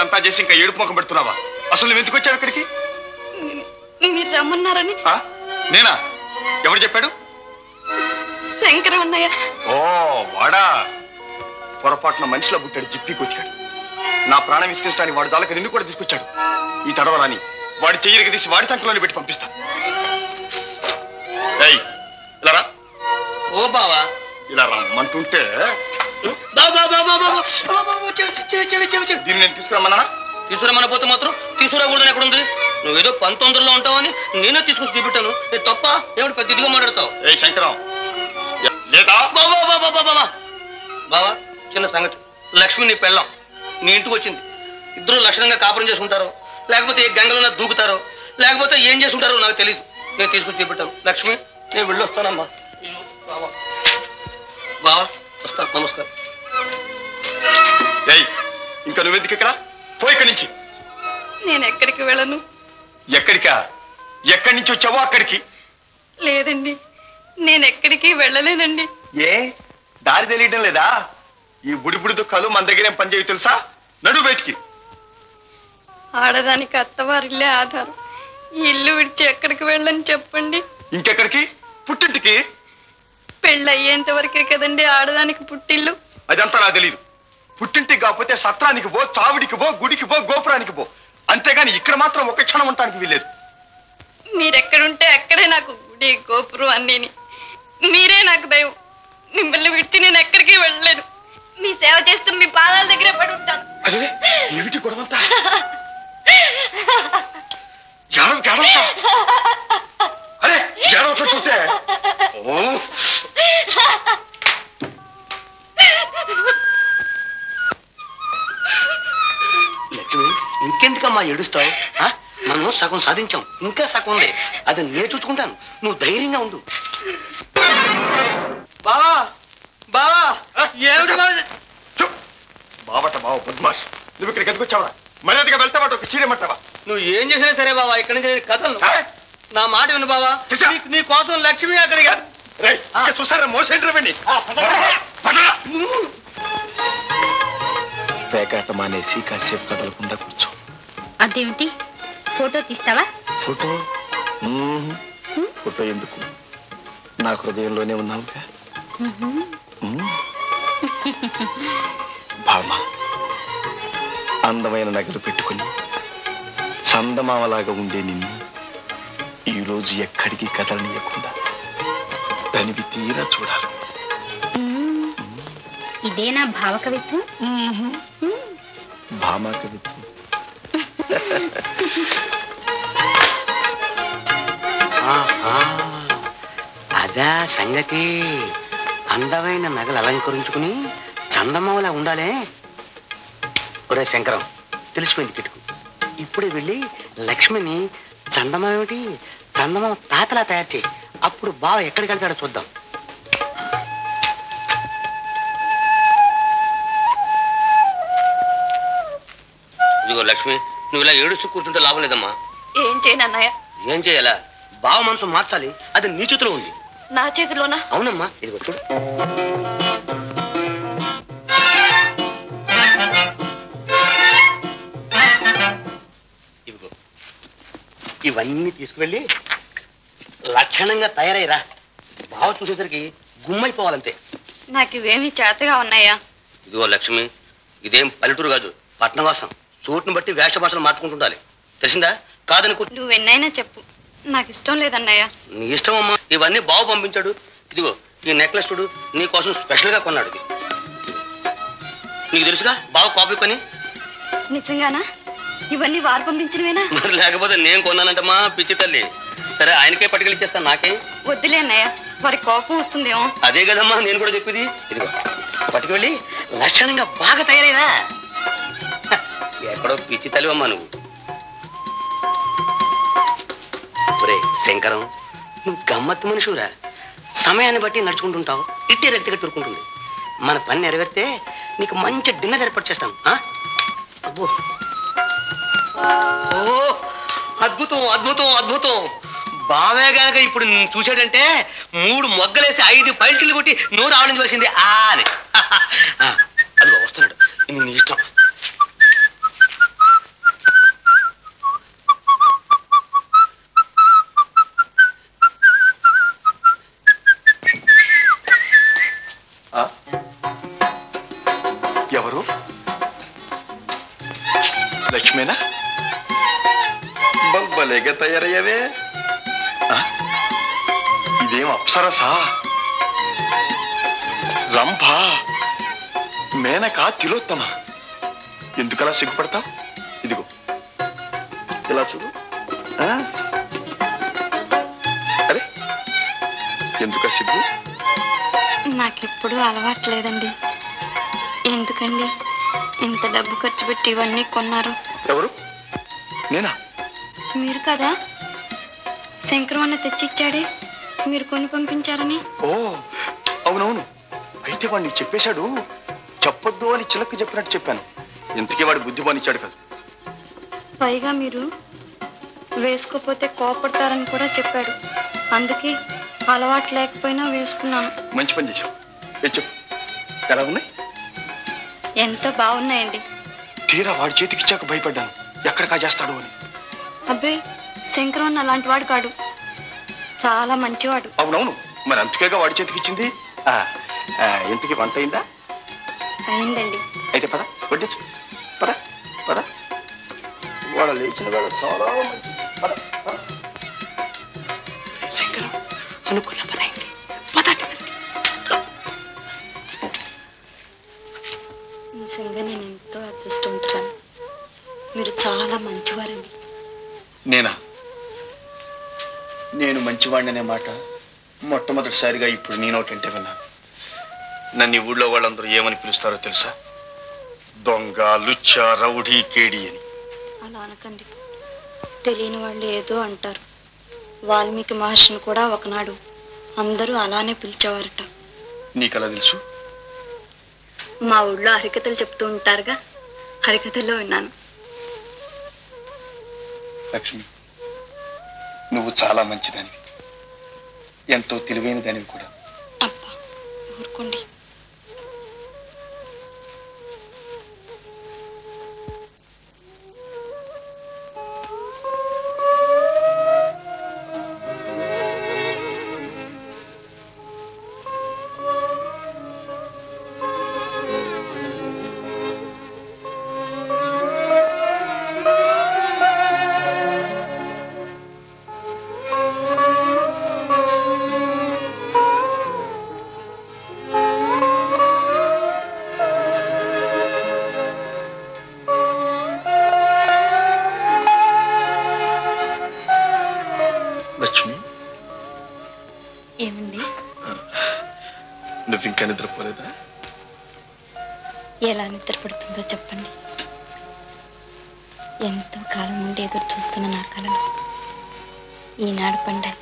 ఇదంతా చేసి ఇంకా ఏడుపు ముఖం పెడుతున్నావా? అసలు నువ్వు ఎందుకు వచ్చావు ఇక్కడికి? మీరు రమ్మన్నారని. నేనా? ఎవరు చెప్పాడు? శంకరం అన్నయ్య. ఓ వాడా, పొరపాటున మనిషిలో పుట్టాడు, జిప్పికి వచ్చాడు. నా ప్రాణం విసిగించడానికి వాడు జాలక నిన్ను కూడా తీసుకొచ్చాడు. ఈ తడవరాని వాడి చెయ్యరికి తీసి వాడి చంకలోనే పెట్టి పంపిస్తాను. ఇలా రా. ఓ బావా, ఇలా రమ్మంటుంటే దీన్ని నేను తీసుకురమ్మన్నా? తీసుకురమ్మని పోతే మాత్రం తీసుకురాకూడదని ఎక్కడుంది? నువ్వేదో 19లో ఉంటావని నేనే తీసుకొచ్చి చూపెట్టాను. తప్ప ఏమిటి పెద్ద ఇదిగా మాట్లాడతావు? ఏ శంకరం, లేదా బావా, చిన్న సంగతి. లక్ష్మి నీ పెళ్ళాం నీ ఇంటికి వచ్చింది. ఇద్దరు లక్షణంగా కాపురం చేసుకుంటారో, లేకపోతే ఏ గంగలో దూకుతారో, లేకపోతే ఏం చేసుకుంటారో నాకు తెలియదు. నేను తీసుకొచ్చి చూపెట్టాను. లక్ష్మి, నేను వెళ్ళొస్తానమ్మా. బావా బావా, వస్తాను. నమస్కారం. ఇంకా నువ్వెందుకు ఇక్కడ? పో ఇక్కడి నుంచి. నేను ఎక్కడికి వెళ్ళను. ఎక్కడికా? ఎక్కడి నుంచి వచ్చావో అక్కడికి. లేదండి, నేను ఎక్కడికి వెళ్ళలేనండి. ఏ దారి తెలియడం లేదా? ఈ బుడిబుడి దుఃఖాలు మన దగ్గరేం పనిచేయ తెలుసా? నడు బయటికి. ఆడదానికి అత్తవారిల్లే ఆధారం. ఈ ఇల్లు విడిచి ఎక్కడికి వెళ్ళని చెప్పండి. ఇంకెక్కడికి? పుట్టింటికి. పెళ్ళి అయ్యేంత వరకే కదండి ఆడదానికి పుట్టిల్లు. అదంతా నాకు తెలీదు. పుట్టింటికి కాకపోతే సత్రానికి పో, చావుడికి పో, గుడికి పో, గోపురానికి పో. అంతేగాని ఇక్కడ మాత్రం ఒక క్షణం ఉండటానికి వీల్లేదు. మీరెక్కడుంటే అక్కడే నాకు గుడి, గోపురం అన్నీని. మీరే నాకు దైవం. మిమ్మల్ని విడిచి నేను ఎక్కడికి వెళ్ళలేను. మీ సేవ చేస్తూ మీ పాదాల దగ్గరే పడి ఉంటాను. అదే ఏమిటి గొడవంతా? అరే ఏడవుతుంటే లక్ష్మి, ఇంకెందుకమ్మా ఏడుస్తావు? మనం సగం సాధించాం, ఇంకా సగం ఉంది. అది నేను చూసుకుంటాను. నువ్వు ధైర్యంగా ఉండు. బావా బావా, బావట బావ బద్మాష్. నువ్వు ఇక్కడికి ఎందుకు వచ్చావా? మర్యాదగా వెళ్తావా? ఒక చీరేమంటావా? నువ్వు ఏం చేసినా సరే బావా, ఇక్కడి నుంచి కథలు. నా మాట విను బావా. నీ కోసం లక్ష్మి అక్కడికి. చూసారా మోసేంటి? పేకాట మానేసి కాసేపు కదలకుండా కూర్చో. అదేమిటి? ఫోటో తీస్తావా? ఫోటో? ఫోటో ఎందుకు? నా హృదయంలోనే ఉన్నావుగా. భామ, అందమైన నగలు పెట్టుకుని చందమామలాగా ఉండే నిన్ను ఈరోజు ఎక్కడికి కదలనీయకుండా తనివి తీరా చూడాలి. ఇదేనా భావ కవిత్వం? భామా కవిత్వం. అదా సంగతి. అందమైన నగలు అలంకరించుకుని చందమామలా ఉండాలే. ఒరే శంకరం, తెలిసిపోయింది కిటుకు. ఇప్పుడే వెళ్ళి లక్ష్మిని చందమామ ఏమిటి, చందమామ తాతలా తయారు చేయి. అప్పుడు బావ ఎక్కడికి వెళ్తాడో చూద్దాం. ఇదిగో లక్ష్మి, నువ్వు ఇలా ఏడుస్తూ కూర్చుంటే లాభం లేదమ్మా. ఏం చేయనన్నయ్య? ఏం చేయాలా? బావ మనసు మార్చాలి. అది నీ చేతిలో ఉంది. నా చేతిలోనా? అవునమ్మా. ఇదిగో చూడు. ఇదిగో ఇవన్నీ తీసుకువెళ్ళి లక్షణంగా తయారయ్యరా. బావ చూసేసరికి గుమ్మైపోవాలంతే. నాకు ఇవేమి చేతగా ఉన్నాయా? ఇదిగో లక్ష్మి, ఇదేం పల్లెటూరు కాదు, పట్నవాసం. చోటును బట్టి వేష భాషలు మార్చుకుంటుండాలి, తెలిసిందా? కాదని నువ్వెన్నైనా చెప్పు, నాకు ఇష్టం లేదన్నయ్య. నీ ఇష్టం అమ్మా. ఇవన్నీ బావ పంపించాడు. ఇదిగో ఈ నెక్లెస్ చూడు, నీ కోసం స్పెషల్ గా కొన్నాడు. నీకు తెలుసుగా బావ కాపీ కొని. నిజంగానా? ఇవన్నీ వారు పంపించినవేనా? మరి లేకపోతే నేను కొన్నానంటమ్మా పిచ్చి తల్లి. సరే, ఆయనకే పట్టుకెళ్ళిచ్చేస్తాను. నాకే వద్దులే అన్నయ్య, వారి కోపం వస్తుందేమో. అదే కదమ్మా నేను కూడా చెప్పేది. ఇదిగో పట్టుకెళ్ళి లక్షణంగా బాగా తయారైరా. ఎక్కడో పిచ్చి తల్లివమ్మా నువ్వు. ఒరే శంకరం, నువ్వు గమ్మత్తు మనుషురా. సమయాన్ని బట్టి నడుచుకుంటుంటావు, ఇట్టే రెక్తిగా తురుకుంటుంది. మన పని నెరవేరితే నీకు మంచి డిన్నర్ ఏర్పాటు చేస్తాను. అబ్బో, ఓ అద్భుతం అద్భుతం అద్భుతం. బావే గనక ఇప్పుడు చూసాడంటే 3 మొగ్గలేసి 5 పైల్టీలు కొట్టి నోరు ఆవలించవలసింది అని. అదిగో వస్తున్నాడు. నీ ఇష్టం. భలేగా తయారయ్యావే. ఇదేం అప్సరసా, రంభ, మేనక, తిలోత్తమ? ఎందుకలా సిగ్గుపడతావు? ఇదిగో ఇలా చూడు. అరే ఎందుక సిగ్గు? నాకెప్పుడు అలవాట్లేదండి. ఎందుకండి ఇంత డబ్బు ఖర్చు పెట్టి ఇవన్నీ కొన్నారు? ఎవరు? నేనా? మీరు కదా, శంకరమన్న తెచ్చిచ్చాడే, మీరు కొని పంపించారని. ఓ అవునవును. అయితే వాడు నీకు చెప్పేశాడు. చెప్పొద్దు అని చిలక్కి చెప్పినట్టు చెప్పాను. ఇంతకీ వాడు బుద్ధి బానిచ్చాడు కదా. పైగా మీరు వేసుకోపోతే కోపడతారని కూడా చెప్పాడు. అందుకే అలవాటు లేకపోయినా వేసుకున్నాను. మంచి పని చేశావు. చెప్పు, ఎలా ఉన్నాయి? ఎంత బాగున్నాయండి. తీరా వాడి చేతికి ఇచ్చాక భయపడ్డాను, ఎక్కడ కాజేస్తాడు అని. అబ్బాయి, శంకరమన్న అలాంటి వాడు కాడు, చాలా మంచివాడు. అవునవును, మరి అందుకేగా వాడి చేతికి ఇచ్చింది. ఇంతకి వంట అయిందా? అయిందండి. అయితే పద, వడ్డించు. పద పద, వాడు లేచిన వాడు చాలా మంచి. పద పద. శంకరం అనుకున్న పని అయింది. నిజంగా నేను ఎంతో అదృష్టవంతురాలు. మీరు చాలా మంచివారండి. నేనా? నేను మంచివాడిననే మాట మొట్టమొదటిసారిగా ఇప్పుడు నీ నోటంటే విన్నాను. నన్ను ఈ ఊళ్ళో వాళ్ళందరూ ఏమని పిలుస్తారో తెలుసా? దొంగ, లుచ్చ, రౌడీ, కేడి అని. అలా అనకండి. తెలియని వాళ్ళు ఏదో అంటారు. వాల్మీకి మహర్షిని కూడా ఒకనాడు అందరూ అలానే పిలిచేవారట. నీకలా తెలుసు? మా ఊళ్ళో హరికథలు చెప్తూ ఉంటారుగా, హరికథల్లో విన్నాను. లక్ష్మి, నువ్వు చాలా మంచిదానివి, ఎంతో తెలివైన దానివి కూడా. అబ్బా ఊరుకోండి. ఏమండి, నువ్వు ఇంకా నిద్రపోలేదా? ఎలా నిద్రపడుతుందో చెప్పండి. ఎంతో కాలం నుండి ఎదురు చూస్తున్న నా కళలు ఈనాడు పండాయి.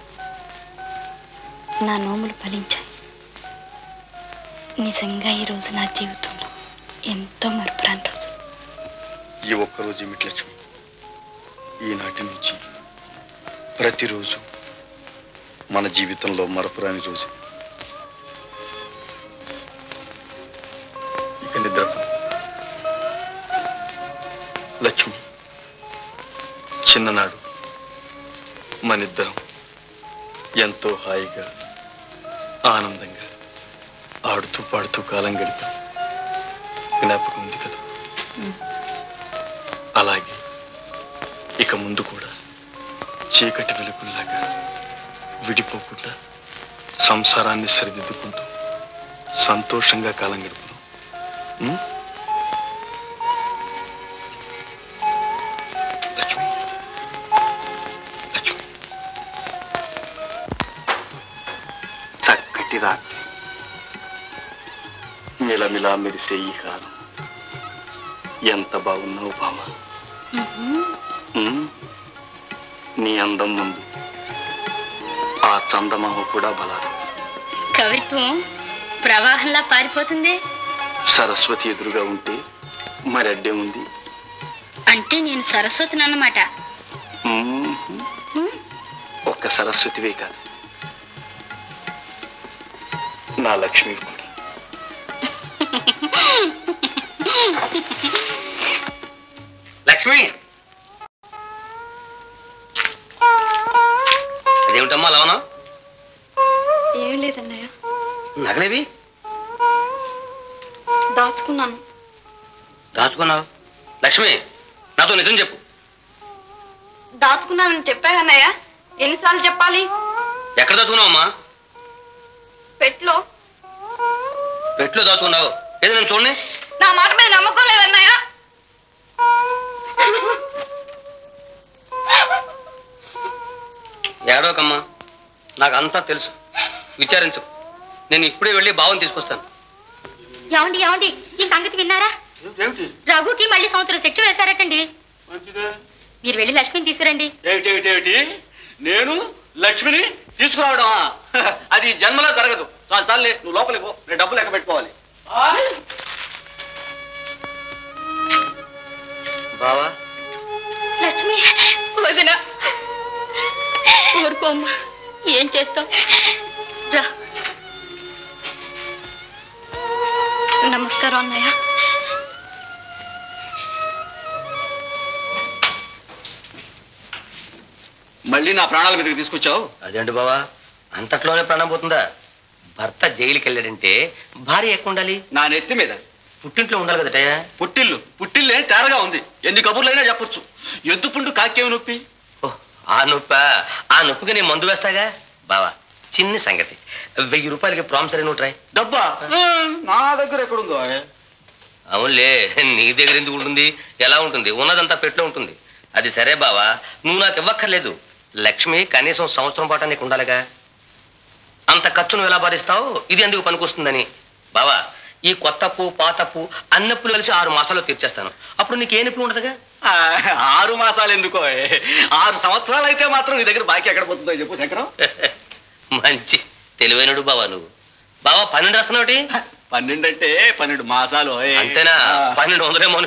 నా నోములు ఫలించాయి. నిజంగా ఈ రోజు నా జీవితంలో ఎంతో మరపురాని రోజు. ఈ ఒక్కరోజు ఏమిటి లక్ష్మి, ఈనాటి నుంచి ప్రతిరోజు మన జీవితంలో మరపురాని రోజు. ఇక నిద్రపో లక్ష్మి. చిన్ననాడు మనిద్దరం ఎంతో హాయిగా ఆనందంగా ఆడుతూ పాడుతూ కాలం గడిపాం. జ్ఞాపకం ఉంది కదా? అలాగే ఇక ముందు కూడా చీకటి వెలుగుల్లాగా విడిపోకుండా సంసారాన్ని సరిదిద్దుకుంటూ సంతోషంగా కాలం గడుపుదాం. లక్ష్మి, లక్ష్మి. చక్కటి రాత్రి, మిలమిలా మెరిసే ఈ కాలం. ఎంత బాగున్నావు బామ. నీ అందం ముందు ఆ చందమామ కూడా బలాలు. కవిత్వం ప్రవాహంలా పారిపోతుంది. సరస్వతి ఎదురుగా ఉంటే మరి అడ్డే ఉంది. అంటే నేను సరస్వతిని అన్నమాట. ఒక్క సరస్వతివే కాదు, నా లక్ష్మి కూడా. లక్ష్మి, అదేమిటమ్మా లవనా? ఏం లేదన్నయ్య, నగలేవి దాచుకున్నాను. దాచుకున్నావు? లక్ష్మి, నాతో నిజం చెప్పు. దాచుకున్నానని చెప్పానయ్యా, ఎన్నిసార్లు చెప్పాలి? ఎక్కడ దాచుకున్నావమ్మా? పెట్లో. పెట్లో దాచుకున్నావు? ఏదో నేను చూడండి. నా మాట మీద నమ్మకం లేదన్నయ్య. ఏడవకమ్మా, నాకు అంతా తెలుసు, విచారించు. నేను ఇప్పుడే వెళ్ళి బావని తీసుకొస్తాను. ఏమండి ఏమండి, ఈ సంగతి విన్నారా? రఘుకి మళ్ళీ సంవత్సరం శిక్ష వేశారటండి. మీరు వెళ్ళి లక్ష్మిని తీసుకురండి. ఏమిటి నేను లక్ష్మిని తీసుకురావడమా? అది జన్మలో జరగదు. చాలు చాలులే, నువ్వు లోపలికి పో, నేను డబ్బు లెక్క పెట్టుకోవాలి. బావా, లక్ష్మి వదిన, ఊరుకోమ్మా, ఏం చేస్తావు? రా. నమస్కారం అన్నయ్య. మళ్ళీ నా ప్రాణాల మీదకి తీసుకొచ్చావు. అదేంటి బావా, అంతట్లోనే ప్రాణం పోతుందా? భర్త జైలుకి వెళ్ళాడంటే భార్య ఎక్కువ ఉండాలి. నా నెత్తి మీద పుట్టింట్లో ఉండాలి కదటయ్యా. పుట్టిల్లే తేరగా ఉంది. ఎన్ని కబుర్లైనా చెప్పొచ్చు. ఎద్దు పుండు కాకేమి నొప్పి. ఆ నొప్పికి నేను మందు వేస్తాగా. బావా, చిన్న సంగతి, 1000 రూపాయలకి ప్రామిసరీ నోట్ రాయి. డబ్బా నా దగ్గర ఎక్కడుందో? అవునులే, నీ దగ్గర ఎందుకు ఉంటుంది? ఎలా ఉంటుంది? ఉన్నదంతా పెట్లో ఉంటుంది. అది సరే బావా, నువ్వు నాకు ఇవ్వక్కర్లేదు. లక్ష్మి కనీసం సంవత్సరం పాటు నీకు ఉండాలిగా. అంత ఖర్చు నువ్వు ఎలా భరిస్తావు? ఇది ఎందుకు పనికొస్తుందని. బావా, ఈ కొత్త అప్పు పాత అప్పు అన్నప్పులు కలిసి 6 మాసాల్లో తీర్చేస్తాను. అప్పుడు నీకు ఏ నొప్పులు ఉండదుగా. 6 మాసాలు ఎందుకో? 6 సంవత్సరాలు అయితే మాత్రం నీ దగ్గర బాకీ ఎక్కడ పోతుందో చెప్పు శంకరం. మంచి తెలివైనడు బావా నువ్వు. బావా, 12 రాస్తున్నావు? 12 అంటే 12 మాసాలు. అంతేనా? 1200 ఏమో.